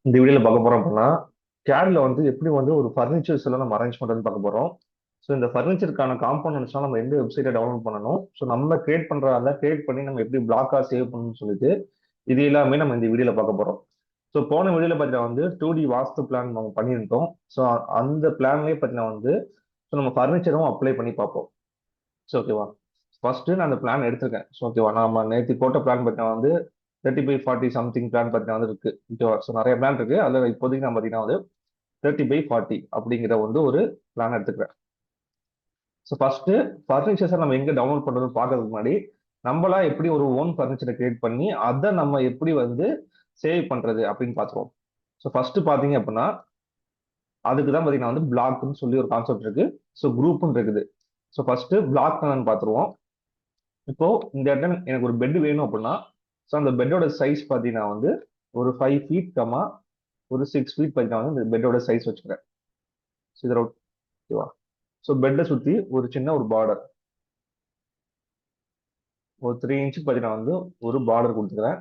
இந்த வீடியோல பார்க்க போறோம் அப்படின்னா கேட்ல வந்து எப்படி வந்து ஒரு ஃபர்னிச்சர்ஸ் எல்லாம் நம்ம அரேஞ்ச் பண்றதுன்னு பார்க்க போறோம். ஸோ இந்த ஃபர்னிச்சருக்கான காம்பவுண்ட்ஸ்லாம் நம்ம எந்த வெப்சைட்டை டவுன்லோட் பண்ணணும், ஸோ நம்ம கிரியேட் பண்றதா கிரியேட் பண்ணி நம்ம எப்படி பிளாக்கா சேவ் பண்ணணும்னு சொல்லிட்டு இது எல்லாமே நம்ம இந்த வீடியோல பார்க்க போறோம். ஸோ போன வீடியோல பார்த்தீங்கன்னா வந்து 2D வாஸ்து பிளான் நம்ம பண்ணியிருந்தோம். ஸோ அந்த பிளான்லேயே பார்த்தீங்கன்னா வந்து ஸோ நம்ம ஃபர்னிச்சரும் அப்ளை பண்ணி பார்ப்போம். ஸோ ஓகேவா, ஃபர்ஸ்ட் நான் அந்த பிளான் எடுத்திருக்கேன். ஸோ ஓகேவா, நம்ம நேற்று போட்ட பிளான் பார்த்தீங்கன்னா வந்து 30 by 40 சம்திங் பிளான் பார்த்தீங்கன்னா வந்து இருக்கு. ஓகேவா, ஸோ நிறைய பிளான் இருக்கு. அதில் இப்போதைக்கு நான் பார்த்தீங்கன்னா வந்து 30 by 40 அப்படிங்கிற வந்து ஒரு பிளான் எடுத்துக்கிறேன். ஸோ ஃபர்ஸ்ட் ஃபர்னிச்சர்ஸை நம்ம எங்க டவுன்லோட் பண்றதுன்னு பார்க்கறதுக்கு முன்னாடி நம்மளா எப்படி ஒரு ஓன் ஃபர்னிச்சரை கிரியேட் பண்ணி அதை நம்ம எப்படி வந்து சேவ் பண்றது அப்படின்னு பார்த்துருவோம். ஸோ ஃபர்ஸ்ட் பார்த்தீங்க அப்படின்னா அதுக்கு தான் பார்த்தீங்கன்னா வந்து பிளாக்னு சொல்லி ஒரு கான்செப்ட் இருக்கு. ஸோ குரூப்னு இருக்குது. ஸோ ஃபர்ஸ்ட் பிளாக் என்னன்னு பார்த்துருவோம். இப்போ இந்த இடத்துல எனக்கு ஒரு பெட் வேணும் அப்படின்னா ஸோ அந்த பெட்டோட சைஸ் பார்த்தீங்கன்னா வந்து ஒரு 5 feet கமா ஒரு 6 feet பார்த்தீங்கன்னா வந்து இந்த பெட்டோட சைஸ் வச்சுக்கிறேன். ஸோ இதில் ஓகேவா. ஸோ பெட்டை சுற்றி ஒரு சின்ன ஒரு பார்டர், ஒரு 3 inch பார்த்தீங்கன்னா வந்து ஒரு பார்டர் கொடுத்துக்கிறேன்.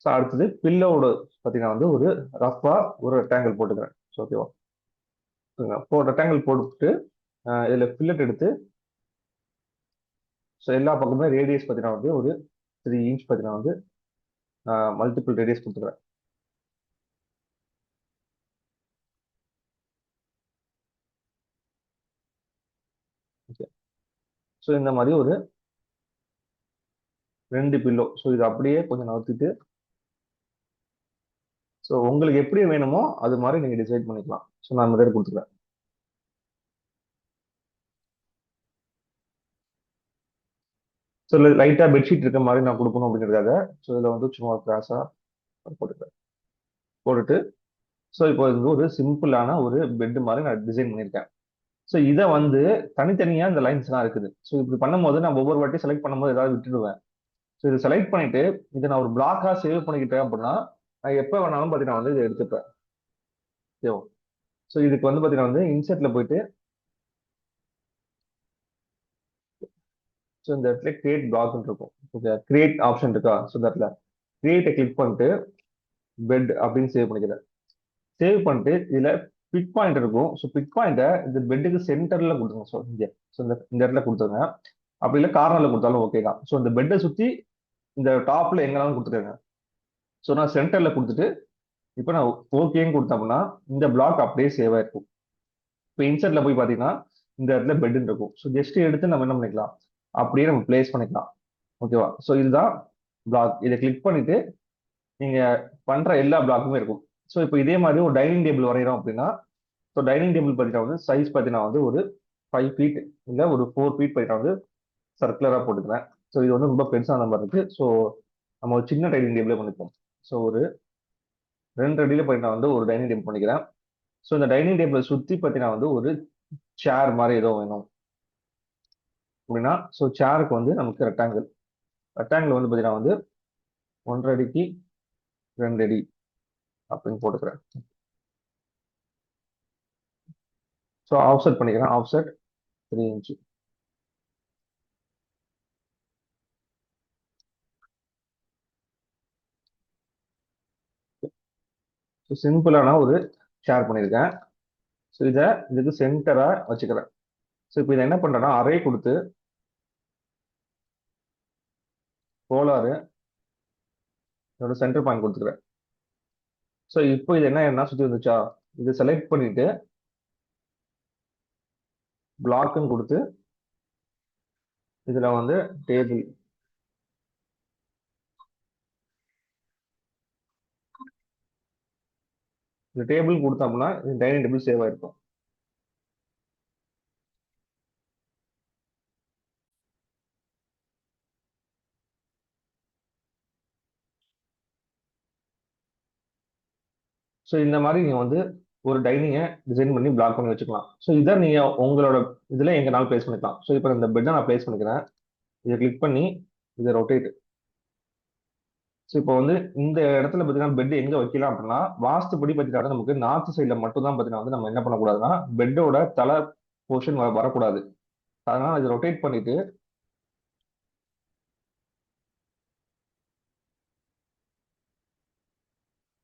ஸோ அடுத்தது பில்லோட பார்த்தீங்கன்னா வந்து ஒரு ரஃபா ஒரு ரெக்டாங்கிள் போட்டுக்கிறேன். ஸோ ஓகேவா, இப்போ ரெக்டாங்கிள் போட்டுட்டு இதில் பில்லட் எடுத்து ஸோ எல்லா பக்கமே ரேடியஸ் பார்த்தீங்கன்னா வந்து ஒரு 3 inch பார்த்தீங்கன்னா வந்து மல்டிபிள் ரேடியஸ் கொடுத்துக்கிறேன். ஓகே, ஸோ இந்த மாதிரி ஒரு 2 பில்லோ. ஸோ இது அப்படியே கொஞ்சம் நகர்த்திட்டு ஸோ உங்களுக்கு எப்படி வேணுமோ அது மாதிரி நீங்கள் டிசைட் பண்ணிக்கலாம். ஸோ நான் மெத்தட் கொடுத்துக்கிறேன். ஸோ இதில் லைட்டாக பெட்ஷீட் இருக்க மாதிரி நான் கொடுக்கணும் அப்படிங்கிறதுக்காக ஸோ இதில் வந்து சும்மா கிராஸாக போட்டுக்கிறேன். போட்டுட்டு ஸோ இப்போ இது ஒரு சிம்பிளான ஒரு பெட் மாதிரி நான் டிசைன் பண்ணியிருக்கேன். ஸோ இதை வந்து தனித்தனியாக இந்த லைன்ஸ்லாம் இருக்குது. ஸோ இப்படி பண்ணும்போது நான் ஒவ்வொரு வாட்டி செலக்ட் பண்ணும்போது ஏதாவது விட்டுடுவேன். ஸோ இதை செலக்ட் பண்ணிட்டு இதை நான் ஒரு பிளாக்காக சேவ் பண்ணிக்கிட்டேன் அப்படின்னா நான் எப்போ வேணாலும் பார்த்தீங்கன்னா வந்து இதை எடுத்துப்பேன். ஓகேவா, ஸோ இதுக்கு வந்து பார்த்தீங்கன்னா வந்து இன்செர்ட்ல போயிட்டு ஸோ இந்த இடத்துல கிரியேட் பிளாக்னு இருக்கும். ஓகே, கிரியேட் ஆப்ஷன் இருக்கா, ஸோ இந்த இடத்துல கிரியேட்டை கிளிக் பண்ணிட்டு பெட் அப்படின்னு சேவ் பண்ணிக்கிறேன். சேவ் பண்ணிட்டு இதுல பிக் பாயிண்ட் இருக்கும். ஸோ பிக் பாயிண்ட்டை இந்த பெட்டுக்கு சென்டர்ல கொடுத்துருங்க. ஸோ இங்கே ஸோ இந்த இடத்துல கொடுத்துருங்க. அப்படி இல்லை கார்னர்ல கொடுத்தாலும் ஓகே தான். ஸோ இந்த பெட்டை சுற்றி இந்த டாப்ல எங்கெல்லாம் கொடுத்துருக்காங்க. ஸோ நான் சென்டர்ல கொடுத்துட்டு இப்போ நான் ஓகேன்னு கொடுத்தோம்னா இந்த பிளாக் அப்படியே சேவ் ஆயிருக்கும். இப்போ இன்சர்ட்ல போய் பார்த்தீங்கன்னா இந்த இடத்துல பெட்னு இருக்கும். ஸோ ஜஸ்ட் எடுத்து நம்ம என்ன பண்ணிக்கலாம், அப்படியே நம்ம பிளேஸ் பண்ணிக்கலாம். ஓகேவா, ஸோ இதுதான் பிளாக். இதை கிளிக் பண்ணிட்டு நீங்க பண்ற எல்லா பிளாக்குமே இருக்கும். ஸோ இப்போ இதே மாதிரி ஒரு டைனிங் டேபிள் வரைகிறோம் அப்படின்னா ஸோ டைனிங் டேபிள் பார்த்தீங்கன்னா வந்து சைஸ் பார்த்தீங்கன்னா வந்து ஒரு 5 feet இல்லை ஒரு 4 feet பார்த்தீங்கன்னா வந்து சர்க்குலராக போட்டுக்கிறேன். ஸோ இது வந்து ரொம்ப பெருசான நம்பர் இருக்கு. ஸோ நம்ம ஒரு சின்ன டைனிங் டேபிளே பண்ணிப்போம். ஸோ ஒரு 2 அடியில் பார்த்தீங்கன்னா வந்து ஒரு டைனிங் டேபிள் பண்ணிக்கிறேன். ஸோ இந்த டைனிங் டேபிளை சுற்றி பார்த்தீங்கன்னா வந்து ஒரு சேர் மாதிரி ஏதோ வேணும் அப்படின்னா ஸோ சேருக்கு வந்து நமக்கு ரெக்டாங்கிள். ரெக்டாங்கிள் வந்து பார்த்தீங்கன்னா வந்து 1.5 அடிக்கு 2 அடி அப்படின்னு போட்டுக்கிறேன். ஸோ ஆஃப்செட் பண்ணிக்கிறேன். Offset 3 inch. ஸோ சிம்பிளான ஒரு ஷேர் பண்ணியிருக்கேன். ஸோ இதை இதுக்கு சென்டரா வச்சுக்கிறேன். ஸோ இப்போ இதை என்ன பண்றேன்னா அரே கொடுத்து போலாரு இதோட சென்டர் பாயிண்ட் கொடுத்துக்கிறேன். ஸோ இப்போ இது என்ன சுற்றி வந்துச்சா, இது செலக்ட் பண்ணிட்டு பிளாக்னு கொடுத்து இதுல வந்து டேபிள் இந்த டேபிள் கொடுத்தோம்னா இது டைனிங் டேபிள் சேவ் ஆயிருக்கும். ஸோ இந்த மாதிரி நீங்க வந்து ஒரு டைனிங்கை டிசைன் பண்ணி பிளாக் பண்ணி வச்சுக்கலாம். ஸோ இதை நீங்க உங்களோட இதுல எங்கனாலும் பிளேஸ் பண்ணிக்கலாம். ஸோ இப்போ இந்த பெட்டை நான் பிளேஸ் பண்ணிக்கிறேன். இதை கிளிக் பண்ணி இதை ரொட்டேட். ஸோ இப்போ வந்து இந்த இடத்துல பார்த்தீங்கன்னா பெட் எங்க வைக்கலாம் அப்படின்னா வாஸ்துப்படி பார்த்தீங்கன்னா நமக்கு நார்த் சைடில் மட்டும் தான் பார்த்தீங்கன்னா வந்து நம்ம என்ன பண்ணக்கூடாதுன்னா பெட்டோட தலை போர்ஷன் வரக்கூடாது. அதனால இதை ரொட்டேட் பண்ணிட்டு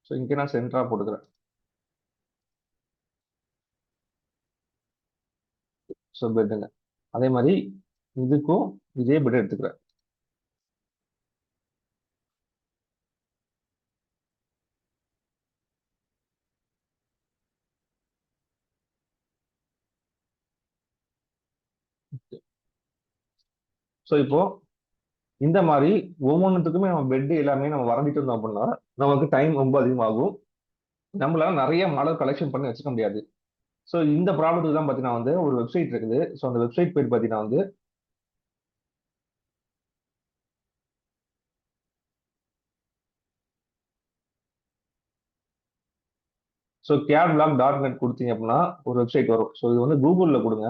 ஸோ இங்கே நான் சென்டரா போட்டுக்கிறேன். ஸோ பெட்டுங்க. அதே மாதிரி இதுக்கும் இதே பெட் எடுத்துக்கிறேன். ஸோ இப்போ இந்த மாதிரி ஒவ்வொன்றுத்துக்குமே நம்ம பெட் எல்லாமே நம்ம வரைஞ்சிட்டு இருந்தோம் அப்படின்னா நமக்கு டைம் ரொம்ப அதிகமாகும். நம்மளால நிறைய மாடல் கலெக்ஷன் பண்ணி வச்சுக்க முடியாது. ஸோ இந்த ப்ராப்ளத்துக்கு தான் பார்த்தீங்கன்னா வந்து ஒரு வெப்சைட் இருக்குது. ஸோ அந்த வெப்சைட் பேர் பார்த்தீங்கன்னா வந்து ஸோ cadblock.net கொடுத்தீங்க அப்படின்னா ஒரு வெப்சைட் வரும். ஸோ இது வந்து கூகுளில் கொடுங்க.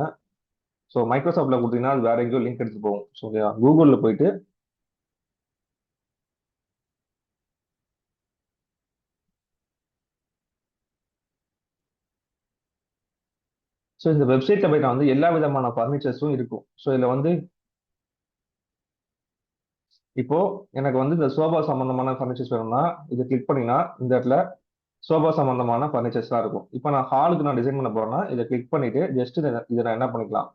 ஸோ மைக்ரோசாஃப்ட்ல கொடுத்தீங்கன்னா அது வேற எங்கேயோ லிங்க் எடுத்து போகும். ஸோ கூகுளில் போயிட்டு ஸோ இந்த வெப்சைட்ல போயிட்டா வந்து எல்லா விதமான ஃபர்னிச்சர்ஸும் இருக்கும். ஸோ இதுல வந்து இப்போ எனக்கு வந்து இந்த சோபா சம்பந்தமான ஃபர்னிச்சர்ஸ் வேணும்னா இது கிளிக் பண்ணினா இந்த இடத்துல சோபா சம்பந்தமான ஃபர்னிச்சர்ஸ்லாம் இருக்கும். இப்போ நான் ஹாலுக்கு நான் டிசைன் பண்ண போறேன்னா இதை கிளிக் பண்ணிட்டு ஜஸ்ட் இதை நான் என்ன பண்ணிக்கலாம்,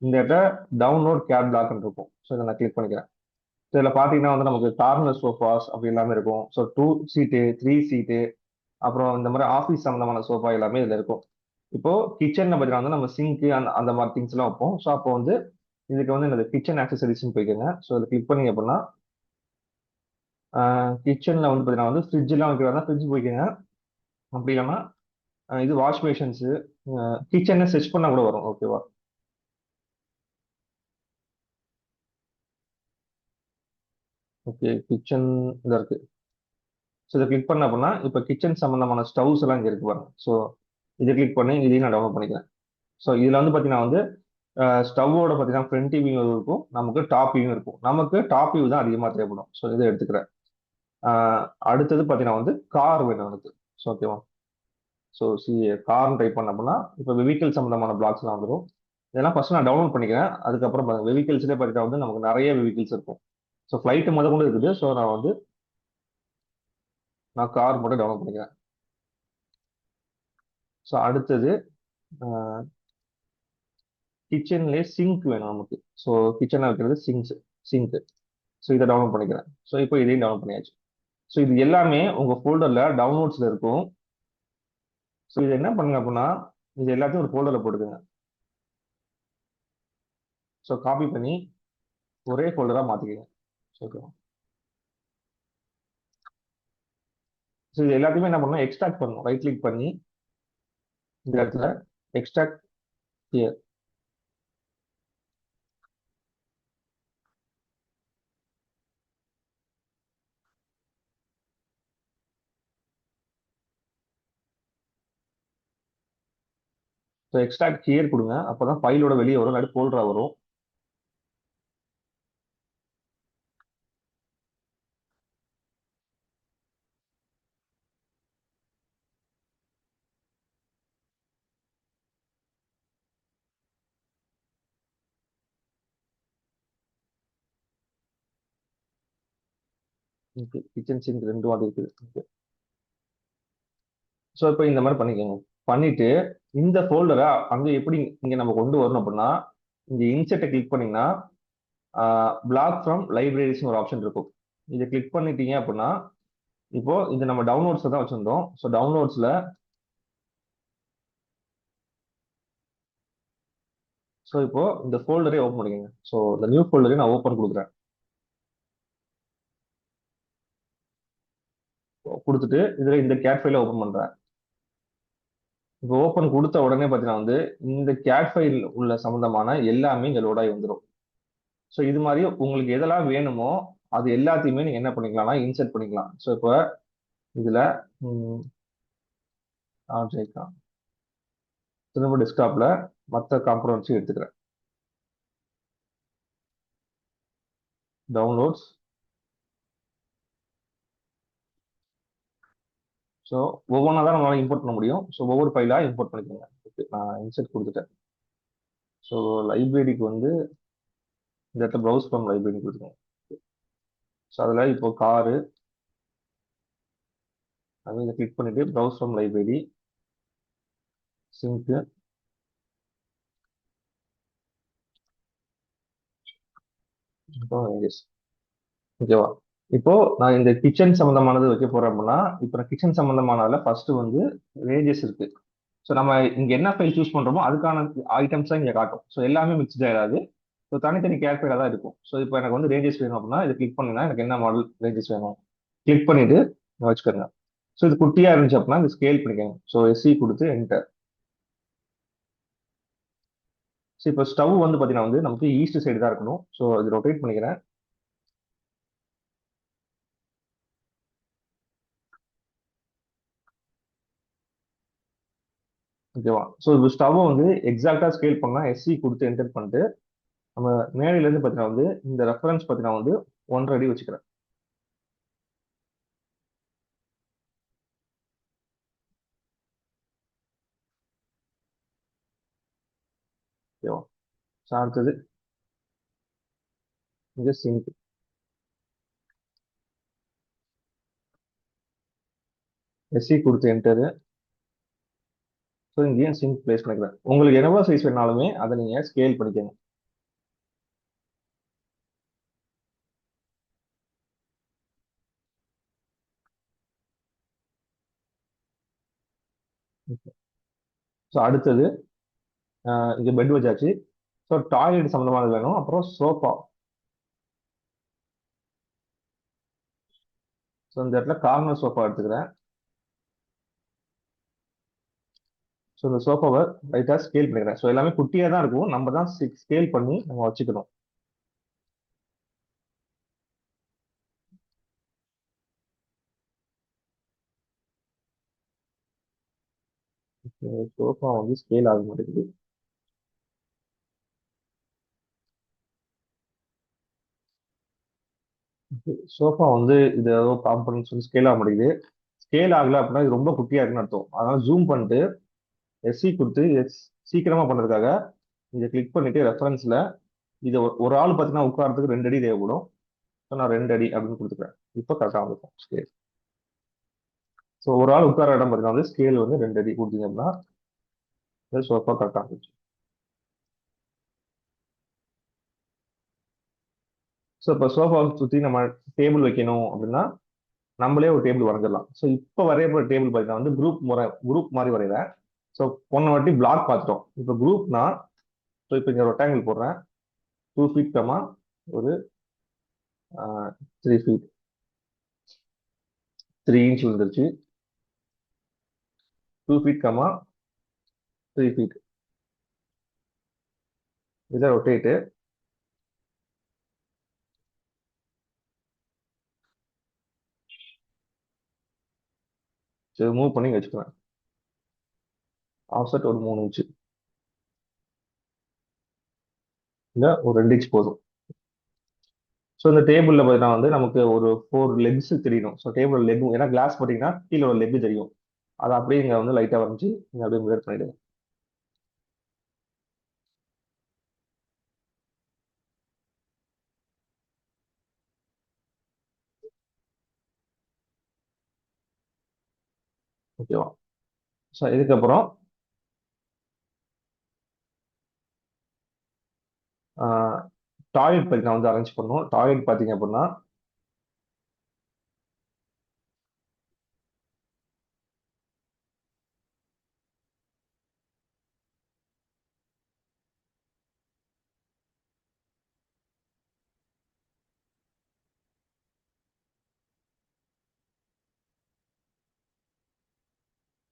இந்த இடத்துல டவுன்லோட் கேட் பிளாக்னு இருக்கும். ஸோ இதை நான் கிளிக் பண்ணிக்கிறேன். ஸோ இதில் பார்த்தீங்கன்னா வந்து நமக்கு கார்னர் சோஃபாஸ் அப்படி எல்லாமே இருக்கும். ஸோ 2 சீட்டு 3 சீட்டு அப்புறம் இந்த மாதிரி ஆஃபீஸ் சம்பந்தமான சோஃபா எல்லாமே இதில் இருக்கும். இப்போ கிச்சன்ல பார்த்தீங்கன்னா வந்து நம்ம சிங்க் அந்த அந்த மாதிரி திங்ஸ் எல்லாம் வைப்போம். ஸோ அப்போ வந்து இதுக்கு வந்து இந்த கிச்சன் ஆக்சசரிஸ்னு போய்க்கோங்க. ஸோ இதை கிளிக் பண்ணீங்க அப்படின்னா கிச்சன்ல வந்து பார்த்தீங்கன்னா வந்து ஃப்ரிட்ஜ் எல்லாம் வைக்கிறதா ஃப்ரிட்ஜ் போய்க்கோங்க. அப்படி இல்லைன்னா இது வாஷ் பேஷன்ஸ் கிச்சனை செர்ச் பண்ணா கூட வரும். ஓகேவா? ஓகே கிச்சன் இதாக இருக்கு. ஸோ இதை கிளிக் பண்ண அப்படின்னா இப்போ கிச்சன் சம்பந்தமான ஸ்டவ்ஸ் எல்லாம் இங்கே இருக்கு பாருங்க. ஸோ இதை கிளிக் பண்ணி இதையும் நான் டவுன்லோட் பண்ணிக்கிறேன். ஸோ இதில் வந்து பார்த்தீங்கன்னா வந்து ஸ்டவ்வோட பார்த்தீங்கன்னா ஃப்ரண்ட் வியூ இருக்கும், நமக்கு டாப் வியூ இருக்கும். நமக்கு டாப் வியூ தான் அதிகமாக தேவைப்படும். ஸோ இதை எடுத்துக்கிறேன். அடுத்தது பார்த்தீங்கன்னா வந்து கார் வேணும் எனக்கு. ஸோ ஓகேவா? ஸோ கார்னு டைப் பண்ண அப்படின்னா இப்போ வெஹிக்கிள் சம்பந்தமான பிளாக்ஸ்லாம் வந்துடும். இதெல்லாம் ஃபர்ஸ்ட் நான் டவுன்லோட் பண்ணிக்கிறேன். அதுக்கப்புறம் வெஹிக்கிள்ஸ்லேயே பார்த்தீங்கன்னா வந்து நமக்கு நிறைய வெஹிக்கிள்ஸ் இருக்கும். ஸோ ஃப்ளைட்டு முத கொண்டு இருக்குது. ஸோ நான் வந்து நான் கார் மட்டும் டவுன்லோட் பண்ணிக்கிறேன். ஸோ அடுத்தது கிச்சன்லேயே சிங்க் வேணும் நமக்கு. ஸோ கிச்சனில் வைக்கிறது சிங்க். ஸோ இதை டவுன்லோட் பண்ணிக்கிறேன். ஸோ இப்போ இதையும் டவுன்லோட் பண்ணியாச்சு. ஸோ இது எல்லாமே உங்கள் ஃபோல்டரில் டவுன்லோட்ஸில் இருக்கும். ஸோ இது என்ன பண்ணுங்க அப்படின்னா இது எல்லாத்தையும் ஒரு ஃபோல்டரில் போட்டுக்கோங்க. ஸோ காப்பி பண்ணி ஒரே ஃபோல்டராக மாற்றிக்கோங்க. ஓகே. ஸோ இது எல்லாத்தையுமே என்ன பண்ணணும், எக்ஸ்ட்ராக்ட் பண்ணணும். ரைட் கிளிக் பண்ணி இந்த இடத்துல extract here. So extract here கொடுங்க. அப்போ தான் ஃபைலோட வெளியே வரும், இல்லாட்டி ஃபோல்டரா வரும். கிச்சன் சிங்க் ரெண்டும் அது இருக்குது. ஓகே. ஸோ இப்போ இந்த மாதிரி பண்ணிக்கோங்க. பண்ணிட்டு இந்த ஃபோல்டரை அங்கே எப்படி இங்கே நம்ம கொண்டு வரணும் அப்படின்னா இங்கே இன்செர்ட்டை கிளிக் பண்ணீங்கன்னா பிளாக் ஃப்ரம் லைப்ரரிஸ்னு ஒரு ஆப்ஷன் இருக்கும். இதை கிளிக் பண்ணிட்டீங்க அப்படின்னா இப்போ இது நம்ம டவுன்லோட்ஸ் தான் வச்சிருந்தோம். ஸோ டவுன்லோட்ஸ்ல ஸோ இப்போ இந்த ஃபோல்டரே ஓப்பன் பண்ணிக்கோங்க. ஸோ இந்த நியூ ஃபோல்டரே நான் ஓப்பன் கொடுக்குறேன். கொடுத்துட்டு இதில் இந்த கேட் ஃபைலை ஓப்பன் பண்ணுறேன். இப்போ ஓப்பன் கொடுத்த உடனே பார்த்தீங்கன்னா வந்து இந்த கேட் ஃபைல் உள்ள சம்மந்தமான எல்லாமே இங்கே லோட் ஆகி வந்துடும். ஸோ இது மாதிரி உங்களுக்கு எதெல்லாம் வேணுமோ அது எல்லாத்தையுமே நீங்கள் என்ன பண்ணிக்கலாம்னா இன்சர்ட் பண்ணிக்கலாம். ஸோ இப்போ இதில் ஆப்ஜெக்ட் திரும்ப டெஸ்க்டாப்ல மற்ற காம்பனன்ட்ஸும் எடுத்துக்கிறேன். டவுன்லோட்ஸ். ஸோ ஒவ்வொன்றா தான் நம்மளால இம்போர்ட் பண்ண முடியும். ஸோ ஒவ்வொரு ஃபைலாக இம்போர்ட் பண்ணிக்கோங்க. ஓகே நான் இன்சர்ட் கொடுத்துட்டேன். ஸோ லைப்ரரிக்கு வந்து இந்த இடத்துல ப்ரௌஸ் ஃப்ரம் லைப்ரரி கொடுத்துருக்கோம். ஸோ அதில் இப்போ காரு அது இதை கிளிக் பண்ணிட்டு ப்ரௌஸ் ஃப்ரம் லைப்ரரி சிங்க் ஓகேவா. இப்போ நான் இந்த கிச்சன் சம்பந்தமானது வைக்க போறேன் அப்படின்னா, இப்போ நான் கிச்சன் சம்பந்தமானதுல ஃபர்ஸ்ட் வந்து ரேஞ்சஸ் இருக்கு. ஸோ நம்ம இங்க என்ன ஃபைல் சூஸ் பண்றோமோ அதுக்கான ஐட்டம்ஸ் தான் இங்க காட்டும். ஸோ எல்லாமே மிக்ஸ்ட் ஆயிடாது. ஸோ தனித்தனி கேரக்டராக தான் இருக்கும். ஸோ இப்போ எனக்கு வந்து ரேஞ்சஸ் வேணும் அப்படின்னா இதை கிளிக் பண்ணினா எனக்கு என்ன மாடல் ரேஞ்சஸ் வேணும் கிளிக் பண்ணிட்டு வச்சுக்கோங்க. ஸோ இது குட்டியா இருந்துச்சு அப்படின்னா இது ஸ்கேல் பண்ணிக்கோங்க. ஸோ எஸ்சி கொடுத்து என்டர். ஸோ இப்போ ஸ்டவ் வந்து பார்த்தீங்கன்னா வந்து நமக்கு ஈஸ்ட் சைடு தான் இருக்கணும். ஸோ இது ரொட்டேட் பண்ணிக்கிறேன். ஓகேவா. ஸோ இப்போ ஸ்டவ் வந்து எக்ஸாக்டா ஸ்கேல் பண்ணா எஸ்சி கொடுத்து என்டர் பண்ணிட்டு நம்ம மேடையில இருந்து பார்த்தீங்கன்னா வந்து இந்த ரெஃபரன்ஸ் பார்த்தீங்கன்னா வந்து 1.5 அடி வச்சுக்கிறேன். ஓகேவா. ஸோ அடுத்தது இங்க சிங்க் எஸ்சி கொடுத்து என்டர். ஸோ இங்கேயும் சிங்க் பிளேஸ் பண்ணிக்கிறேன். உங்களுக்கு எவ்வளோ சைஸ் வேணாலுமே அதை நீங்க ஸ்கேல் பண்ணிக்கணும். ஸோ அடுத்தது இங்க பெட் வச்சாச்சு. ஸோ டாய்லெட் சம்மந்தமானது வேணும். அப்புறம் சோஃபா. ஸோ இந்த இடத்துல கார்னர் சோஃபா எடுத்துக்கிறேன். ஸோ இந்த சோஃபாவை லைட்டாக ஸ்கேல் பண்ணிக்கிறேன். ஸோ எல்லாமே குட்டியாக தான் இருக்கும். நம்ம தான் ஸ்கேல் பண்ணி நம்ம வச்சுக்கணும். சோஃபா வந்து ஸ்கேல் ஆக மாட்டேங்குது. சோஃபா வந்து இது ஏதோ காம்பனன்ஸ் வந்து ஸ்கேல் ஆக மாட்டேங்குது. ஸ்கேல் ஆகல அப்படின்னா இது ரொம்ப குட்டியா இருக்குன்னு அர்த்தம். அதனால ஜூம் பண்ணிட்டு எஸ்சி கொடுத்து சீக்கிரமா பண்றதுக்காக இதை கிளிக் பண்ணிட்டு ரெஃபரன்ஸ்ல இது ஒரு ஆள் பார்த்தீங்கன்னா உட்காரத்துக்கு 2 அடி தேவைப்படும். ஸோ நான் 2 அடி அப்படின்னு கொடுத்துக்கிறேன். இப்போ கரெக்டாக வந்துருக்கும் ஸ்கேல். ஸோ ஒரு ஆள் உட்கார இடம் பார்த்தீங்கன்னா வந்து ஸ்கேல் வந்து 2 அடி கொடுத்தீங்க அப்படின்னா சோஃபா கரெக்டாக இருந்துச்சு. ஸோ இப்போ சோஃபாவை சுற்றி நம்ம டேபிள் வைக்கணும் அப்படின்னா நம்மளே ஒரு டேபிள் வரைஞ்சிடலாம். ஸோ இப்போ வரையப்படுற டேபிள் பார்த்தீங்கன்னா வந்து குரூப் மாதிரி வரைகிறேன். ஸோ போன வாட்டி பிளாக் பார்த்துட்டோம். இப்போ குரூப்னா ஸோ இப்போ இங்கே ரெக்டாங்கிள் போடுறேன். 2 ஃபீட் கமா ஒரு 3 ஃபீட் 3 இன்ச் வந்துருச்சு. 2 ஃபீட் கமா 3 ஃபீட் இதை ரொட்டேட்டு. சரி மூவ் பண்ணி வச்சுக்குவேன். ஆஃப்செட் ஒரு 3 இன்ச்சு இல்லை ஒரு 2 இன்ச் போதும். ஸோ இந்த டேபிளில் பார்த்தீங்கன்னா வந்து நமக்கு ஒரு 4 லெக்ஸ் தெரியணும். ஸோ டேபிள் லெக் ஏன்னா கிளாஸ் பார்த்தீங்கன்னா கீழே ஒரு லெக் தெரியும். அதை அப்படியே இங்கே வந்து லைட்டாக வரைஞ்சி நீங்கள் அப்படியே மிரர் பண்ணிடுங்க. ஓகேவா. ஸோ இதுக்கப்புறம் டாய்லெட் பார்த்தீங்கன்னா வந்து அரேஞ்ச் பண்ணணும். டாய்லெட் பார்த்தீங்க அப்படின்னா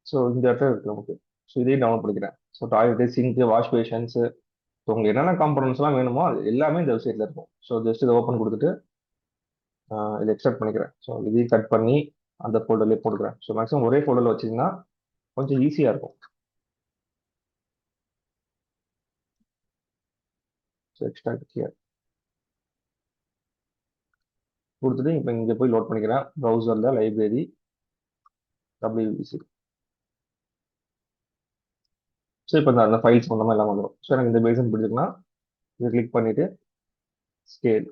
ஸோ இந்த இடத்துல இருக்கு நமக்கு. ஸோ இதையும் டவுன்லோட் பண்ணிக்கிறேன். So toilet sink wash basins so உங்களுக்கு என்னென்ன காம்பனன்ஸ்லாம் வேணுமோ அது எல்லாமே இந்த வெப்சைட்ல இருக்கும். ஸோ ஜஸ்ட் இதை ஓப்பன் கொடுத்துட்டு இதை எக்ஸ்ட்ராக்ட் பண்ணிக்கிறேன். ஸோ இதையும் கட் பண்ணி அந்த ஃபோல்டர்லேயே போட்டுக்கிறேன். ஸோ மேக்ஸிமம் ஒரே ஃபோல்டரில் வச்சிங்கன்னா கொஞ்சம் ஈஸியாக இருக்கும். ஸோ எக்ஸ்ட்ராக்ட் கியர் கொடுத்துட்டு இப்போ இங்கே போய் லோட் பண்ணிக்கிறேன். ப்ரௌசரில் லைப்ரரி WBC. ஸோ இப்போ அந்த ஃபைல்ஸ் சொந்தமாக எல்லாம் வந்துடும். ஸோ எனக்கு இந்த பேசன் பிடிச்சிருக்குன்னா இதை கிளிக் பண்ணிட்டு ஸ்கேல்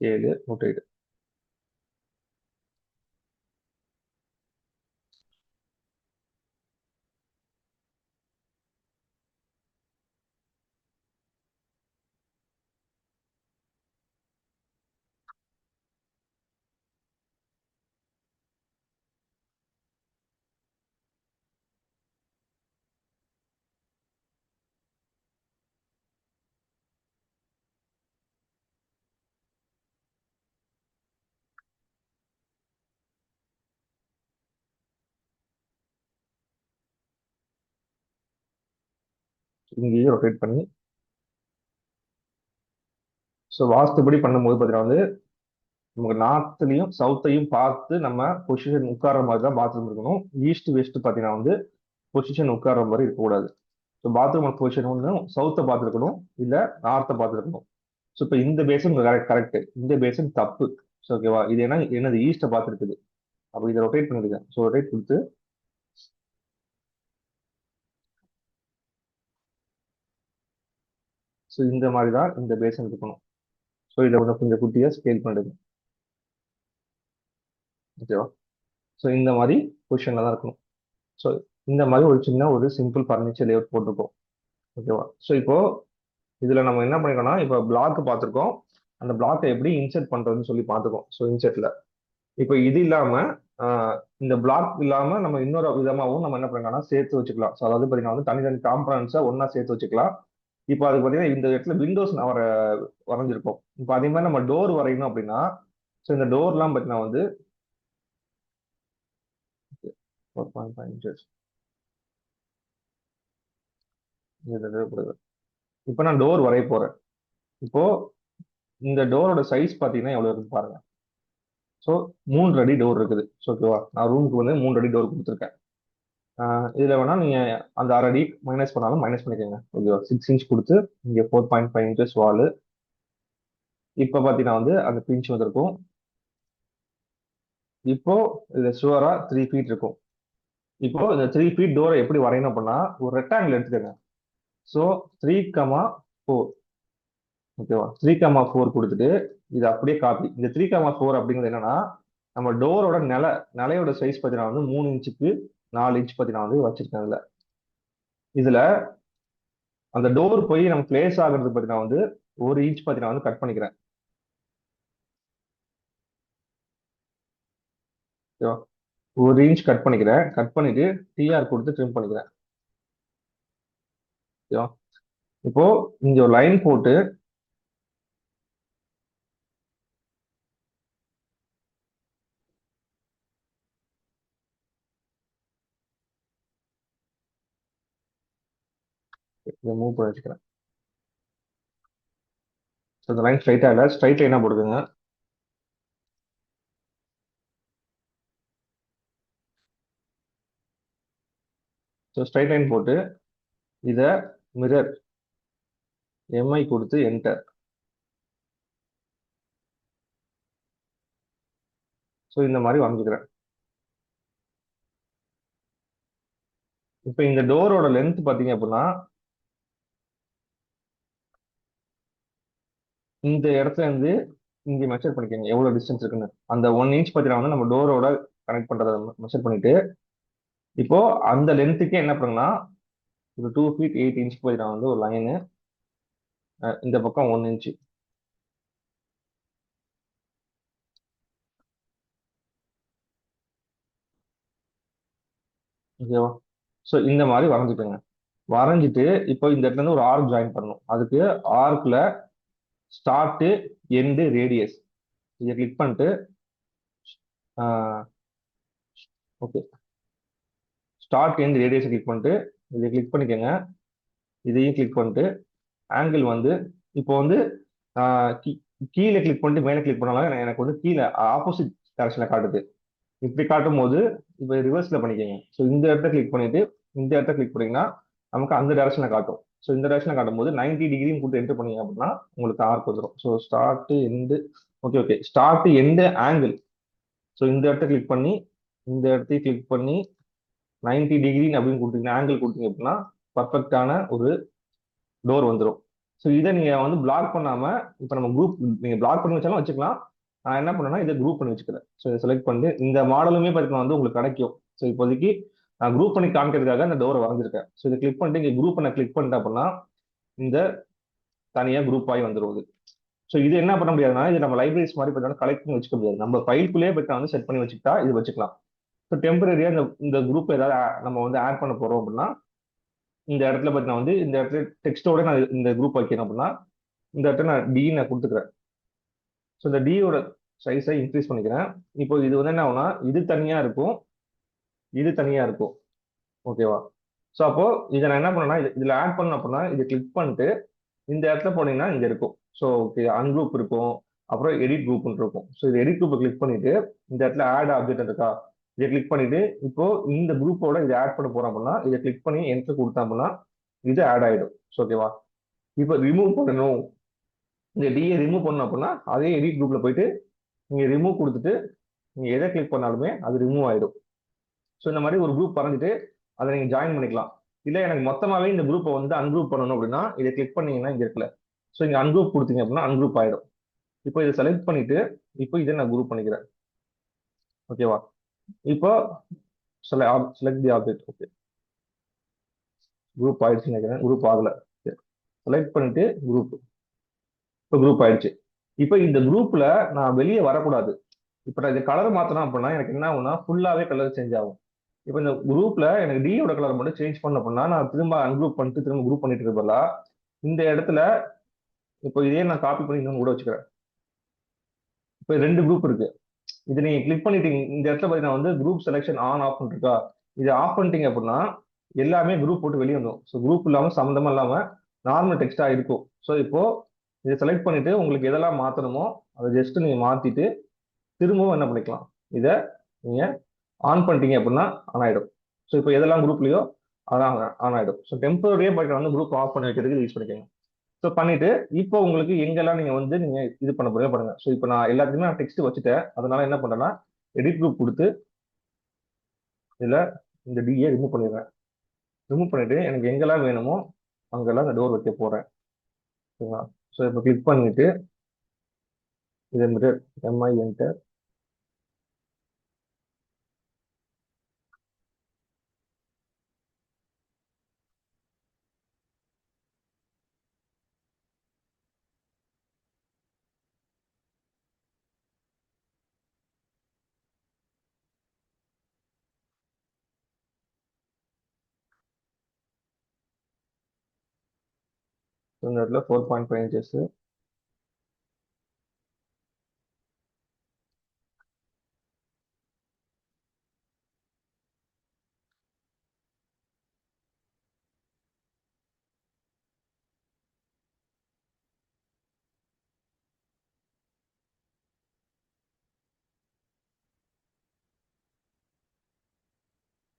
7 ரொட்டேட். இங்கேயும் ரொட்டேட் பண்ணி. ஸோ வாஸ்துபடி பண்ணும்போது பார்த்தீங்கன்னா வந்து நமக்கு நார்த்லையும் சவுத்தையும் பார்த்து நம்ம பொசிஷன் உட்கார்ற மாதிரி தான் பாத்ரூம் இருக்கணும். ஈஸ்ட் வெஸ்ட் பார்த்தீங்கன்னா வந்து பொசிஷன் உட்கார்ற மாதிரி இருக்கக்கூடாது. ஸோ பாத்ரூம் பொசிஷன் ஒன்று சவுத்தை பார்த்துருக்கணும், இல்லை நார்த்தை பார்த்துருக்கணும். ஸோ இப்போ இந்த பேசன் கரெக்ட், இந்த பேசன் தப்பு. ஸோ ஓகேவா, இது என்ன என்னது ஈஸ்ட்டை பார்த்துருக்குது. அப்போ இதை ரொட்டேட் பண்ணிருக்கேன். ஸோ ரொட்டேட் கொடுத்து ஸோ இந்த மாதிரி தான் இந்த பேசன் இருக்கணும். ஸோ இதை கொஞ்சம் குட்டியாக ஸ்கேல் பண்ணிடுங்க. ஓகேவா, ஸோ இந்த மாதிரி பொசிஷனில் தான் இருக்கணும். ஸோ இந்த மாதிரி ஒரு சின்ன ஒரு சிம்பிள் ஃபர்னிச்சர் லேஅவுட் போட்டிருக்கோம். ஓகேவா, ஸோ இப்போ இதில் நம்ம என்ன பண்ணிருக்கோம்னா, இப்போ பிளாக் பார்த்துருக்கோம், அந்த பிளாக்கை எப்படி இன்செர்ட் பண்ணுறதுன்னு சொல்லி பார்த்துக்கோம். ஸோ இன்செர்ட்ல இப்போ இது இல்லாமல் இந்த பிளாக் இல்லாமல் நம்ம இன்னொரு விதமாகவும் நம்ம என்ன பண்ணிக்கலாம்னா சேர்த்து வச்சுக்கலாம். ஸோ அதாவது பார்த்தீங்கன்னா வந்து தனித்தனி காம்பனன்ஸை ஒன்றா சேர்த்து வச்சுக்கலாம். இப்போ அது பார்த்தீங்கன்னா இந்த இடத்துல விண்டோஸ் வரைஞ்சிருக்கோம். இப்போ அதே மாதிரி நம்ம டோர் வரையணும் அப்படின்னா, ஸோ இந்த டோர்லாம் பார்த்தீங்கன்னா வந்து 4.5 inches. இப்போ நான் டோர் வரைய போறேன். இப்போ இந்த டோரோட சைஸ் பார்த்தீங்கன்னா எவ்வளோ இருக்கு பாருங்க. ஸோ 3 அடி டோர் இருக்குது. ஸோ ஓகேவா, நான் ரூமுக்கு வந்து 3 அடி டோர் கொடுத்துருக்கேன். இதில் வேணா நீங்க அந்த 1/2 அடி மைனஸ் பண்ணாலும் மைனஸ் பண்ணிக்கோங்க. ஓகேவா, 6 inch கொடுத்து இங்கே 4.5 inches வாலு. இப்போ பார்த்தீங்கன்னா வந்து அந்த பிஞ்ச் வந்திருக்கும். இப்போ இது சுவரா 3 feet இருக்கும். இப்போ இந்த 3 feet டோரை எப்படி வரையணும் அப்படின்னா, ஒரு ரெக்டாங்கிள் எடுத்துக்கோங்க. ஸோ 3,4. ஓகேவா, 3,4 கொடுத்துட்டு இது அப்படியே காப்பி. இந்த 3,4 அப்படிங்கிறது என்னன்னா, நம்ம டோரோட நிலையோட சைஸ் பார்த்தீங்கன்னா வந்து 3 inch 4 inch பார்த்தீங்கன்னா வந்து வச்சிருக்கேன். இதுல அந்த டோர் போய் நம்ம பிளேஸ் ஆகுறது பார்த்தீங்கன்னா வந்து 1 inch பார்த்தீங்கன்னா வந்து கட் பண்ணிக்கிறேன். ஓகேவா, 1 inch கட் பண்ணிக்கிறேன். கட் பண்ணிட்டு டிஆர் கொடுத்து ட்ரிம் பண்ணிக்கிறேன். ஓகேவா, இப்போ இங்க ஒரு லைன் போட்டு இதை மூவ் பண்ணி வச்சுக்கிறேன். ஸோ இந்த லைன் ஸ்ட்ரைட்டா இல்லை, ஸ்ட்ரைட் லைனா போடுதுங்க. ஸோ ஸ்ட்ரைட் லைன் போட்டு இதை மிரர் எம்ஐ கொடுத்து என்டர். ஸோ இந்த மாதிரி வரைஞ்சுக்கிறேன். இப்போ இந்த டோரோட லென்த் பார்த்தீங்க அப்படின்னா இந்த இடத்துல இருந்து இங்க மெஷர் பண்ணிக்கோங்க எவ்வளவு டிஸ்டன்ஸ் இருக்குன்னு. அந்த 1 inch பார்த்தீங்கன்னா வந்து நம்ம டோரோட கனெக்ட் பண்றதை மெஷர் பண்ணிட்டு, இப்போ அந்த லென்த்துக்கே என்ன பண்ணுங்கன்னா ஒரு 2 feet 8 inch பார்த்தீங்கன்னா வந்து ஒரு லைனு, இந்த பக்கம் 1 inch. ஓகேவா, ஸோ இந்த மாதிரி வரைஞ்சிக்கோங்க. வரைஞ்சிட்டு இப்போ இந்த இடத்துல இருந்து ஒரு ஆர்க் ஜாயின் பண்ணணும். அதுக்கு ஆர்க்ல ஸ்டார்ட் எண்டு ரேடியஸ் இதை கிளிக் பண்ணிட்டு, ஓகே, ஸ்டார்ட் எண்ட் ரேடியஸை கிளிக் பண்ணிட்டு இதை கிளிக் பண்ணிக்கோங்க. இதையும் கிளிக் பண்ணிட்டு ஆங்கிள் வந்து இப்போ வந்து கீழே கிளிக் பண்ணிட்டு மேலே கிளிக் பண்ணாலும் எனக்கு வந்து கீழே ஆப்போசிட் டைரக்ஷனில் காட்டுது. இப்படி காட்டும் போது இப்போ ரிவர்ஸ்ல பண்ணிக்கோங்க. ஸோ இந்த இடத்த கிளிக் பண்ணிட்டு இந்த இடத்த கிளிக் பண்ணீங்கன்னா நமக்கு அந்த டைரக்ஷனை காட்டும். ஸோ இந்த டைரக்ஷனை காட்டும் போது 90 டிகிரியும் கூட்டு என்டர் பண்ணீங்க அப்படின்னா உங்களுக்கு ஆர்க் வந்துடும். So start end, okay okay, start end angle. So இந்த இடத்த கிளிக் பண்ணி இந்த இடத்தையும் கிளிக் பண்ணி 90 டிகிரி அப்படின்னு கொடுத்தீங்கன்னா ஆங்கிள் கொடுத்தீங்க அப்படின்னா பர்ஃபெக்டான ஒரு டோர் வந்துடும். ஸோ இதை நீங்க வந்து பிளாக் பண்ணாம இப்போ நம்ம குரூப் நீங்க பிளாக் பண்ணி வச்சாலும் வச்சுக்கலாம். நான் என்ன பண்ணேன்னா இதை குரூப் பண்ணி வச்சுக்கிறேன். ஸோ இதை செலக்ட் பண்ணிட்டு இந்த மாடலுமே பார்த்தீங்கன்னா வந்து உங்களுக்கு கிடைக்கும். ஸோ இப்போதைக்கு நான் குரூப் பண்ணி காமிக்கிறதுக்காக இந்த டோரை வரைஞ்சிருக்கேன். ஸோ இதை கிளிக் பண்ணிட்டு இங்கே குரூப் பண்ண கிளிக் பண்ணிட்டேன் அப்படின்னா இந்த தனியா குரூப் ஆகி வந்துருவது. ஸோ இது என்ன பண்ண முடியாதுன்னா இது நம்ம லைப்ரரிஸ் மாதிரி பார்த்தீங்கன்னா கலெக்ட் பண்ணி வச்சுக்க முடியாது. நம்ம ஃபைல்குள்ளேயே போய்ட்டு வந்து செட் பண்ணி வச்சுக்கிட்டா இது வச்சுக்கலாம். ஸோ டெம்பரரியா இந்த குரூப் ஏதாவது நம்ம வந்து ஆட் பண்ண போறோம் அப்படின்னா இந்த இடத்துல பார்த்தீங்கன்னா வந்து இந்த இடத்துல டெக்ஸ்டோட நான் இந்த குரூப் வைக்கணும் அப்படின்னா இந்த இடத்துல நான் டி நான் கொடுத்துக்கிறேன். ஸோ இந்த டியோட சைஸை இன்க்ரீஸ் பண்ணிக்கிறேன். இப்போ இது வந்து என்ன ஆகும்னா இது தனியா இருக்கும், இது தனியா இருக்கும். ஓகேவா? ஸோ அப்போ இதை நான் என்ன பண்ணேன்னா இதுல ஆட் பண்ண அப்படின்னா இதை கிளிக் பண்ணிட்டு இந்த இடத்துல போனீங்கன்னா இங்க இருக்கும். ஸோ ஓகே அன்குரூப் இருக்கும், அப்புறம் எடிட் குரூப்னு இருக்கும். ஸோ இது எடிட் குரூப்பை கிளிக் பண்ணிட்டு இந்த இடத்துல ஆட் ஆப்ஜெக்ட் இருக்கா இதை கிளிக் பண்ணிட்டு இப்போ இந்த குரூப்போட இதை ஆட் பண்ண போறோம் அப்படின்னா இதை கிளிக் பண்ணி என்ட்ரு கொடுத்தோம் அப்படின்னா இது ஆட் ஆயிடும். ஓகேவா? இப்போ ரிமூவ் பண்ணணும், இந்த டிஏ ரிமூவ் பண்ணணும் அப்படின்னா அதே எடிட் குரூப்ல போயிட்டு நீங்க ரிமூவ் கொடுத்துட்டு நீங்க எதை கிளிக் பண்ணாலுமே அது ரிமூவ் ஆயிடும். ஸோ இந்த மாதிரி ஒரு குரூப் பறந்துட்டு அதை நீங்க ஜாயின் பண்ணிக்கலாம். இல்லை எனக்கு மொத்தமாவே இந்த குரூப்பை வந்து அன்குரூப் பண்ணணும் அப்படின்னா இதை கிளிக் பண்ணீங்கன்னா இங்க இருக்குல்ல, ஸோ இங்க அன்குரூப் கொடுத்தீங்க அப்படின்னா அன்குரூப் ஆயிடும். இப்போ இதை செலக்ட் பண்ணிட்டு இப்போ இதை நான் குரூப் பண்ணிக்கிறேன். ஓகேவா? இப்போ செலக்ட் தி ஆப்ஜெக்ட். ஓகே குரூப் ஆயிடுச்சுன்னு நினைக்கிறேன். குரூப் ஆகல. செலக்ட் பண்ணிட்டு குரூப், இப்போ குரூப் ஆயிடுச்சு. இப்போ இந்த குரூப்ல நான் வெளியே வரக்கூடாது. இப்போ நான் இந்த கலர் மாத்தணும் அப்படின்னா எனக்கு என்ன ஆகும்னா ஃபுல்லாவே கலர் சேஞ்ச் ஆகும். இப்போ இந்த குரூப்ல எனக்கு டியோட கலர் மட்டும் சேஞ்ச் பண்ண அப்படின்னா நான் திரும்ப அன்குரூப் பண்ணிட்டு திரும்ப குரூப் பண்ணிட்டு இருப்பா இந்த இடத்துல இப்போ இதே நான் காப்பி பண்ணி இன்னும் கூட வச்சுக்கிறேன். இப்போ ரெண்டு குரூப் இருக்கு. இது நீங்க கிளிக் பண்ணிட்டீங்க இந்த இடத்துல பார்த்தீங்கன்னா வந்து குரூப் செலெக்ஷன் ஆன் ஆஃப் இருக்கா, இது ஆஃப் பண்ணிட்டீங்க அப்படின்னா எல்லாமே குரூப் போட்டு வெளியே வந்துடும். ஸோ குரூப் இல்லாம சம்மந்தமா இல்லாம நார்மல் டெக்ஸ்டா இருக்கும். ஸோ இப்போ இதை செலக்ட் பண்ணிட்டு உங்களுக்கு எதெல்லாம் மாத்தணுமோ அதை ஜஸ்ட் நீங்க மாத்திட்டு திரும்பவும் என்ன பண்ணிக்கலாம், இதை நீங்க ஆன் பண்ணிட்டீங்க அப்படின்னா ஆன் ஆயிடும். ஸோ இப்போ எதெல்லாம் குரூப்லயோ அதான் ஆன் ஆயிடும். ஸோ டெம்பரரியா போயிட்டு வந்து குரூப் ஆஃப் பண்ணி வைக்கிறதுக்கு யூஸ் பண்ணிக்கோங்க. ஸோ பண்ணிட்டு இப்போ உங்களுக்கு எங்கெல்லாம் நீங்க வந்து நீங்க இது பண்ண போறீங்க பண்ணுங்க. ஸோ இப்போ நான் எல்லாத்துக்குமே நான் டெக்ஸ்ட் வச்சுட்டேன். அதனால என்ன பண்றேன்னா எடிட் குரூப் கொடுத்து இதுல இந்த டிஏ ரிமூவ் பண்ணிடுறேன். ரிமூவ் பண்ணிட்டு எனக்கு எங்கெல்லாம் வேணுமோ அங்கெல்லாம் இந்த டோர் வைக்க போறேன். ஓகேங்களா? ஸோ இப்போ கிளிக் பண்ணிட்டு இதே மாதிரி எம்ஐ என்டர். இந்த இடத்துல 4.5 இன்ச்சஸ்.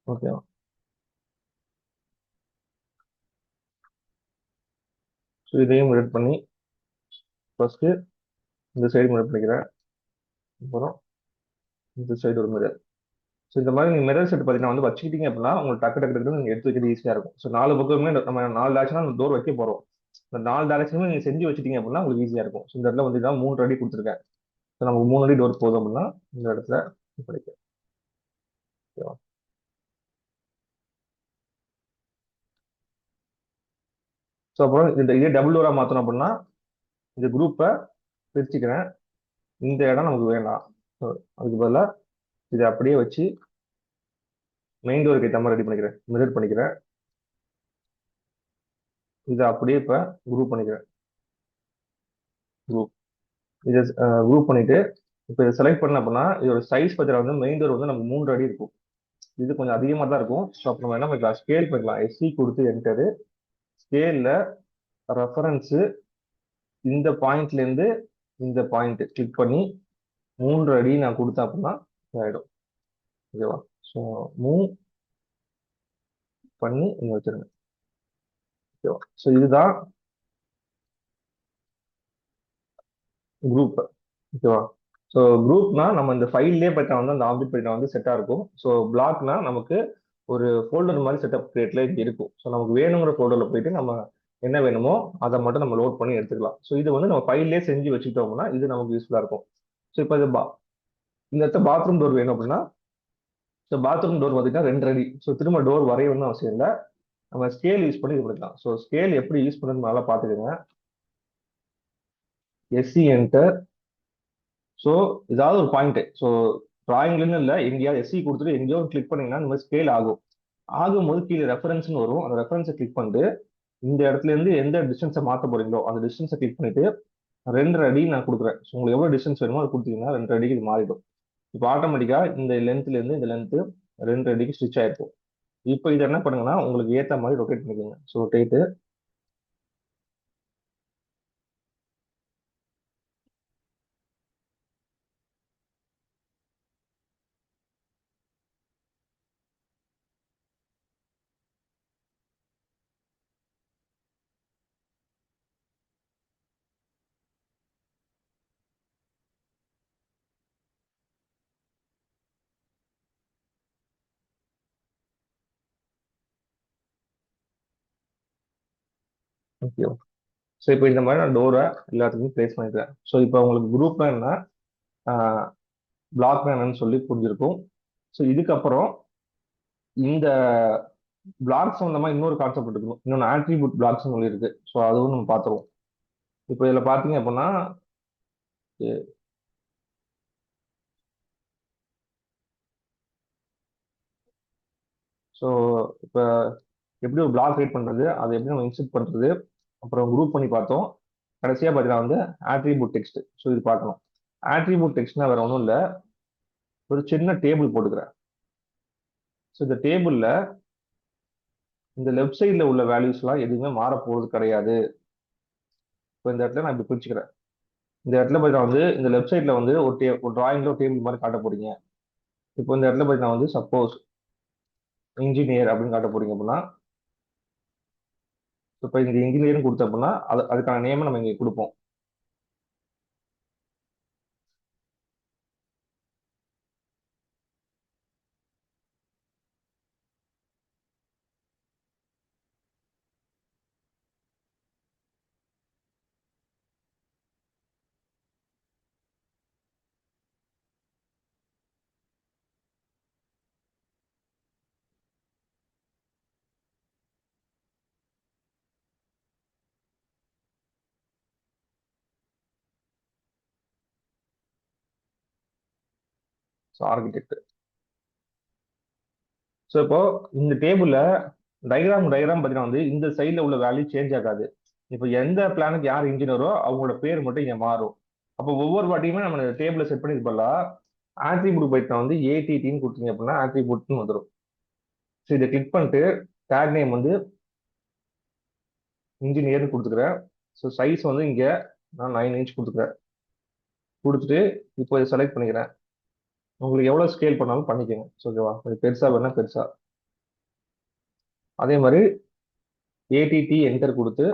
ஓகேவா? ஸோ இதையும் எடிட் பண்ணி ஃபர்ஸ்ட் இந்த சைடு மிரர் பண்ணிக்கிறேன். அப்புறம் இந்த சைடு ஒரு மிரர். ஸோ இந்த மாதிரி நீங்க மிரர் செட் பார்த்தீங்கன்னா வந்து வச்சுக்கிட்டீங்க அப்படின்னா உங்களுக்கு டக்கு டக்கு டக்குன்னு நீங்க எடுத்து வைக்கிறது ஈஸியா இருக்கும். ஸோ 4 பக்கமே நம்ம 4 டேரக்ஷனா டோர் வைக்க போறோம். இந்த 4 டேரக்ஷனுமே நீங்க செஞ்சு வச்சுட்டீங்க அப்படின்னா உங்களுக்கு ஈஸியா இருக்கும். ஸோ இந்த இடத்துல வந்து தான் 3 அடி கொடுத்துருக்கேன். ஸோ நமக்கு 3 அடி டோர் போதும் அப்படின்னா இந்த இடத்துல படிக்க. ஸோ அப்புறம் இதே டபுள் டோரா மாற்றணும் அப்படின்னா இந்த குரூப்பை பிரிச்சுக்கிறேன். இந்த இடம் நமக்கு வேண்டாம். ஸோ அதுக்கு பதிலாக இதை அப்படியே வச்சு மெயின் டோருக்கு ஏற்ற மாதிரி ரெடி பண்ணிக்கிறேன், மிரர் பண்ணிக்கிறேன். இதை அப்படியே இப்போ குரூப் பண்ணிக்கிறேன். குரூப் இதை குரூப் பண்ணிட்டு இப்போ இதை செலக்ட் பண்ண அப்படின்னா இதோட சைஸ் பார்த்தீங்கன்னா வந்து மெயின் டோர் வந்து நமக்கு 3 அடி இருக்கும். இது கொஞ்சம் அதிகமாக தான் இருக்கும். ஸோ அப்போ நம்ம என்ன பண்ணிக்கலாம், ஸ்கேல் பண்ணிக்கலாம். எஸ்சி கொடுத்து என்டரு. ஸ்கேலில் ரெஃபரன்ஸு இந்த பாயிண்ட்ல இருந்து இந்த பாயிண்ட் கிளிக் பண்ணி 3 அடி நான் கொடுத்தேன் அப்படின்னா ஆயிடும். ஓகேவா? ஸோ மூவ் பண்ணி இங்க வச்சிருங்க. ஓகேவா? ஸோ இதுதான் குரூப். ஓகேவா? ஸோ குரூப்னா நம்ம இந்த ஃபைல்லே பார்த்தா வந்து அந்த ஆப்ஜெக்ட் பார்த்தா வந்து செட்டாக இருக்கும். ஸோ பிளாக்னா நமக்கு ஒரு ஃபோல்டர் மாதிரி செட்டப் கிரியேட்ல இங்கே இருக்கும். ஸோ நமக்கு வேணுங்கிற ஃபோல்டரில் போயிட்டு நம்ம என்ன வேணுமோ அதை மட்டும் நம்ம லோட் பண்ணி எடுத்துக்கலாம். ஸோ இது வந்து நம்ம ஃபைல்லே செஞ்சு வச்சுக்கிட்டோம்னா இது நமக்கு யூஸ்ஃபுல்லாக இருக்கும். ஸோ இப்போ இது இந்த இடத்த பாத்ரூம் டோர் வேணும் அப்படின்னா, ஸோ பாத்ரூம் டோர் பார்த்தீங்கன்னா 2 அடி. ஸோ திரும்ப டோர் வரையணும்னு அவசியம் இல்லை. நம்ம ஸ்கேல் யூஸ் பண்ணி இது பண்ணிக்கலாம். ஸோ ஸ்கேல் எப்படி யூஸ் பண்ணுறது நல்லா பார்த்துக்கோங்க. SC enter. ஸோ ஏதாவது ஒரு பாயிண்ட். ஸோ டிராயிங்லன்னு இல்லை, எங்கேயாவது எஸ்சி கொடுத்துட்டு எங்கேயோ கிளிக் பண்ணீங்கன்னா இந்த மாதிரி ஸ்கேல் ஆகும். ஆகும்போது கீழே ரெஃபரன்ஸ்னு வரும். அந்த ரெஃபரன்ஸை கிளிக் பண்ணிட்டு இந்த இடத்துல இருந்து எந்த டிஸ்டன்ஸை மாற்ற போறீங்களோ அந்த டிஸ்டன்ஸை கிளிக் பண்ணிட்டு 2 அடி நான் கொடுக்குறேன். ஸோ உங்களுக்கு எவ்வளோ டிஸ்டன்ஸ் வேணுமோ அது கொடுத்தீங்கன்னா 2 அடிக்கு இது மாறிடும். இப்போ ஆட்டோமேட்டிக்கா இந்த லென்த்ல இருந்து இந்த லென்த் 2 அடிக்கு ஸ்டிச் ஆயிருக்கும். இப்போ இது என்ன பண்ணுங்கன்னா உங்களுக்கு ஏத்த மாதிரி ரொட்டேட் பண்ணிக்கோங்க. So rotate. ஓகே. ஸோ இப்போ இந்த மாதிரி நான் டோரை எல்லாத்துக்குமே பிளேஸ் பண்ணிக்கிறேன். ஸோ இப்போ உங்களுக்கு குரூப்னா என்ன, பிளாக்னா என்னன்னு சொல்லி புரிஞ்சிருக்கும். ஸோ இதுக்கப்புறம் இந்த பிளாக் சம்பந்தமா இன்னொரு கான்செப்ட் இருக்கு. இன்னொன்று ஆட்ரிபியூட் பிளாக்ஸ் சொல்லி இருக்கு. ஸோ அதுவும் நம்ம பார்த்துருவோம். இப்போ இதில் பார்த்தீங்க அப்படின்னா, ஸோ இப்போ எப்படி ஒரு பிளாக் கிரியேட் பண்ணுறது, அதை எப்படி நம்ம இன்செர்ட் பண்ணுறது, அப்புறம் குரூப் பண்ணி பார்த்தோம். கடைசியாக பார்த்தீங்கன்னா வந்து ஆட்ரிபியூட் டெக்ஸ்ட். ஸோ இது பார்க்கணும். ஆட்ரிபியூட் டெக்ஸ்ட்னா வேற ஒன்றும் இல்லை, ஒரு சின்ன டேபிள் போட்டுக்கிறேன். ஸோ இந்த டேபிளில் இந்த லெஃப்ட் சைடில் உள்ள வேல்யூஸ்லாம் எதுவுமே மாற போகிறது கிடையாது. இப்போ இந்த இடத்துல நான் இப்படி பிரிச்சுக்கிறேன். இந்த இடத்துல பார்த்தீங்கன்னா வந்து இந்த லெஃப்ட் சைடில் வந்து ஒரு டிராயிங்கில் ஒரு டேபிள் மாதிரி காட்ட போறீங்க. இப்போ இந்த இடத்துல பார்த்தீங்கன்னா வந்து சப்போஸ் இன்ஜினியர் அப்படின்னு காட்ட போறீங்க அப்படின்னா, இப்போ இந்த இன்ஜினியர்னு கொடுத்த அப்படின்னா அதுக்கான நேமை நம்ம இங்கே கொடுப்போம். So architect. ஸோ இப்போ இந்த டேபிள்ல டயக்ராம் பார்த்தீங்கன்னா வந்து இந்த சைடில் உள்ள வேல்யூ சேஞ்ச் ஆகாது. இப்போ எந்த பிளானுக்கு யார் இன்ஜினியரோ அவங்களோட பேர் மட்டும் இங்கே மாறும். அப்போ ஒவ்வொரு வாட்டியுமே நம்ம டேபிளை செட் பண்ணி பண்ணலாம். ஆட்ரிபியூட் போயிட்டு வந்து ஏடிடின்னு கொடுத்தீங்க அப்படின்னா ஆட்ரிபியூட்னு வந்துடும். ஸோ இதை கிளிக் பண்ணிட்டு டேக் நேம் வந்து இன்ஜினியர்னு கொடுத்துக்கிறேன். ஸோ சைஸ் வந்து இங்கே நான் 9 இன்ச் கொடுத்துக்கிறேன். கொடுத்துட்டு இப்போ இதை செலக்ட் பண்ணிக்கிறேன். உங்களுக்கு எவ்வளோ ஸ்கேல் பண்ணாலும் பண்ணிக்கோங்க. ஸோ ஓகேவா, கொஞ்சம் பெருசா வேணா பெருசா. அதே மாதிரி ஏடிடி என்டர் கொடுத்து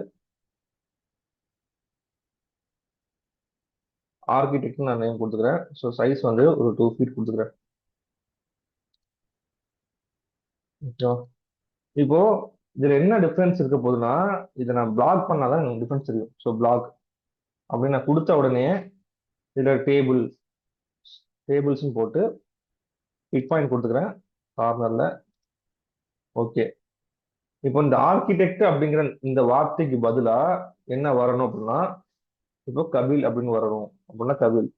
ஆர்கிடெக்ட் நான் நேம் கொடுத்துக்கிறேன். ஸோ சைஸ் வந்து ஒரு 2 ஃபீட் கொடுத்துக்கிறேன். ஓகேவா, இப்போ இதுல என்ன டிஃபரன்ஸ் இருக்க போகுதுன்னா, இதை நான் பிளாக் பண்ணாதான் எனக்கு டிஃபரன்ஸ் தெரியும். ஸோ பிளாக் அப்படின்னு நான் கொடுத்த உடனே இதுல டேபிள்ஸ்னு போட்டு பிக் பாயிண்ட் கொடுத்துக்கிறேன் கார்னர்ல. ஓகே. இப்போ இந்த ஆர்கிடெக்ட் அப்படிங்கிற இந்த வார்த்தைக்கு பதிலா என்ன வரணும் அப்படின்னா, இப்போ கபில் அப்படின்னு வரணும் அப்படின்னா கபில்.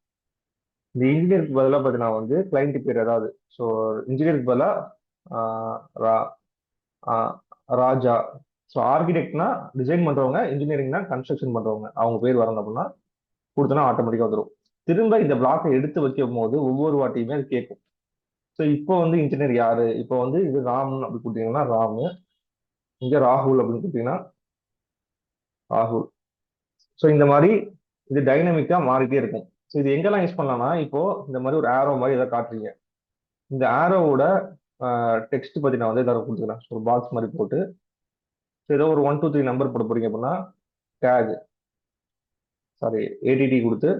இந்த இன்ஜினியருக்கு பதிலாக பார்த்தீங்கன்னா வந்து கிளைண்ட் பேர் ஏதாவது. ஸோ இன்ஜினியருக்கு பதிலாக ராஜா. ஸோ ஆர்கிடெக்ட்னா டிசைன் பண்றவங்க, இன்ஜினியரிங்னா கன்ஸ்ட்ரக்ஷன் பண்றவங்க, அவங்க பேர் வரணும் அப்படின்னா கொடுத்தனா ஆட்டோமேட்டிக்கா வந்துடும். திரும்ப இந்த பிளாக்கை எடுத்து வைக்கும் போது ஒவ்வொரு வாட்டியுமே அது கேட்கும். ஸோ இப்போ வந்து இன்ஜினியர் யாரு, இப்போ வந்து இது ராம் அப்படி கொடுத்தீங்கன்னா ராமு, இங்க ராகுல் அப்படின்னு கொடுத்தீங்கன்னா ராகுல். ஸோ இந்த மாதிரி இது டைனமிக்கா மாறிட்டே இருக்கும். ஸோ இது எங்கெல்லாம் யூஸ் பண்ணலாம்னா, இப்போ இந்த மாதிரி ஒரு ஆரோ மாதிரி ஏதாவது காட்டுறீங்க. இந்த ஆரோவோட டெக்ஸ்ட் பத்தி நான் வந்து ஏதாவது கொடுத்துக்கிறேன். ஒரு பாக்ஸ் மாதிரி போட்டு ஏதோ ஒரு 1 2 3 நம்பர் போட போறீங்க அப்படின்னா டேக் சாரி ஏடிடி கொடுத்து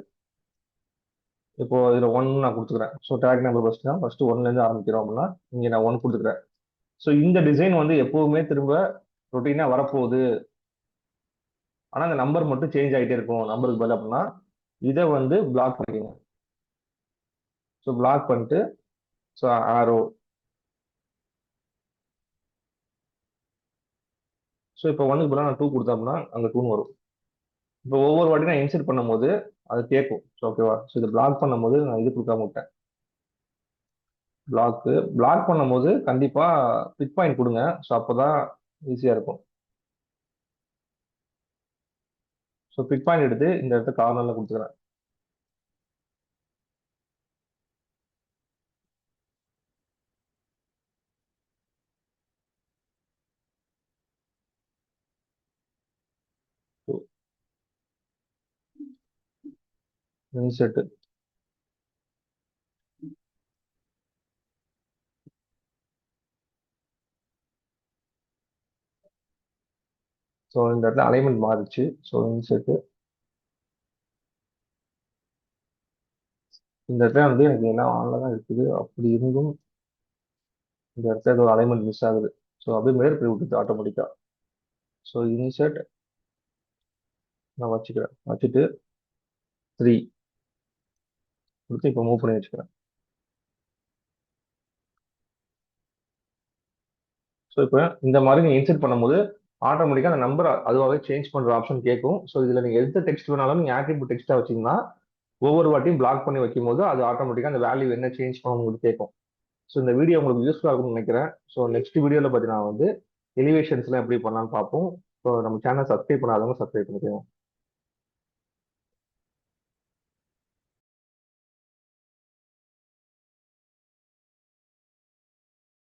இப்போ இதுல 1 நான் கொடுத்துக்கிறேன். ஸோ டேக் நம்பர் ஃபர்ஸ்ட் 1ல இருந்து ஆரம்பிக்கிறோம் அப்படின்னா இங்க நான் 1 கொடுத்துக்கிறேன். ஸோ இந்த டிசைன் வந்து எப்பவுமே திரும்ப ரொட்டீனா வரப்போகுது ஆனா அந்த நம்பர் மட்டும் சேஞ்ச் ஆகிட்டே இருக்கும் நம்பருக்கு பதில் அப்படின்னா இதை வந்து பிளாக் பண்ணிக்கோங்க. ஸோ பிளாக் பண்ணிட்டு ஸோ ஆரோ. ஸோ இப்போ ஒன்னுக்கு பதிலாக நான் 2 கொடுத்தோம்னா அங்கே 2 வரும். இப்போ ஒவ்வொரு வாட்டி நான் இன்சர்ட் பண்ணும்போது அது கேட்கும். ஸோ ஓகேவா. ஸோ இதை பிளாக் பண்ணும்போது நான் இது கொடுக்காம விட்டேன். பிளாக் பண்ணும்போது கண்டிப்பா பிக் பாயிண்ட் கொடுங்க. ஸோ அப்போதான் ஈஸியா இருக்கும். ஸோ பிக் பாயிண்ட் எடுத்து இந்த இடத்த கார்னர்ல கொடுத்துக்கிறேன். இன்சர்ட். ஸோ இந்த இடத்துல அலைன்மெண்ட் மாறிச்சு. So insert. இந்த இடத்துல வந்து எனக்கு என்ன ஆன்ல தான் இருக்குது. அப்படி இருந்தும் இந்த இடத்துல ஏதோ அலைன்மெண்ட் மிஸ் ஆகுது. ஸோ அப்படியே மேல் போய் விட்டுது ஆட்டோமேட்டிக்கா. ஸோ இன்சர்ட் நான் வச்சுக்கிறேன். வச்சுட்டு 3 கொடுத்து இப்போ மூவ் பண்ணி வச்சுக்கிறேன். ஸோ இப்போ இந்த மாதிரி நீங்க இன்சர்ட் பண்ணும்போது ஆட்டோமேட்டிக்கா அந்த நம்பர் அதுவாகவே சேஞ்ச் பண்ற ஆப்ஷன் கேட்கும். ஸோ இதுல நீங்க எந்த டெக்ஸ்ட் வேணாலும் நீங்க ஆட்ரிபியூட் டெக்ஸ்டா வச்சீங்கன்னா ஒவ்வொரு வாட்டியும் பிளாக் பண்ணி வைக்கும்போது அது ஆட்டோமேட்டிக்கா அந்த வேல்யூ என்ன சேஞ்ச் பண்ண உங்களுக்கு கேட்கும். ஸோ இந்த வீடியோ உங்களுக்கு யூஸ்ஃபுல்லாக இருக்கும்னு நினைக்கிறேன். ஸோ நெக்ஸ்ட் வீடியோவில் பார்த்தீங்கன்னா வந்து எலிவேஷன்ஸ்லாம் எப்படி பண்ணலாம்னு பார்ப்போம். ஸோ நம்ம சேனல் சப்ஸ்கிரைப் பண்ணாதவங்க சப்ஸ்கிரைப் பண்ணிக்கோங்க.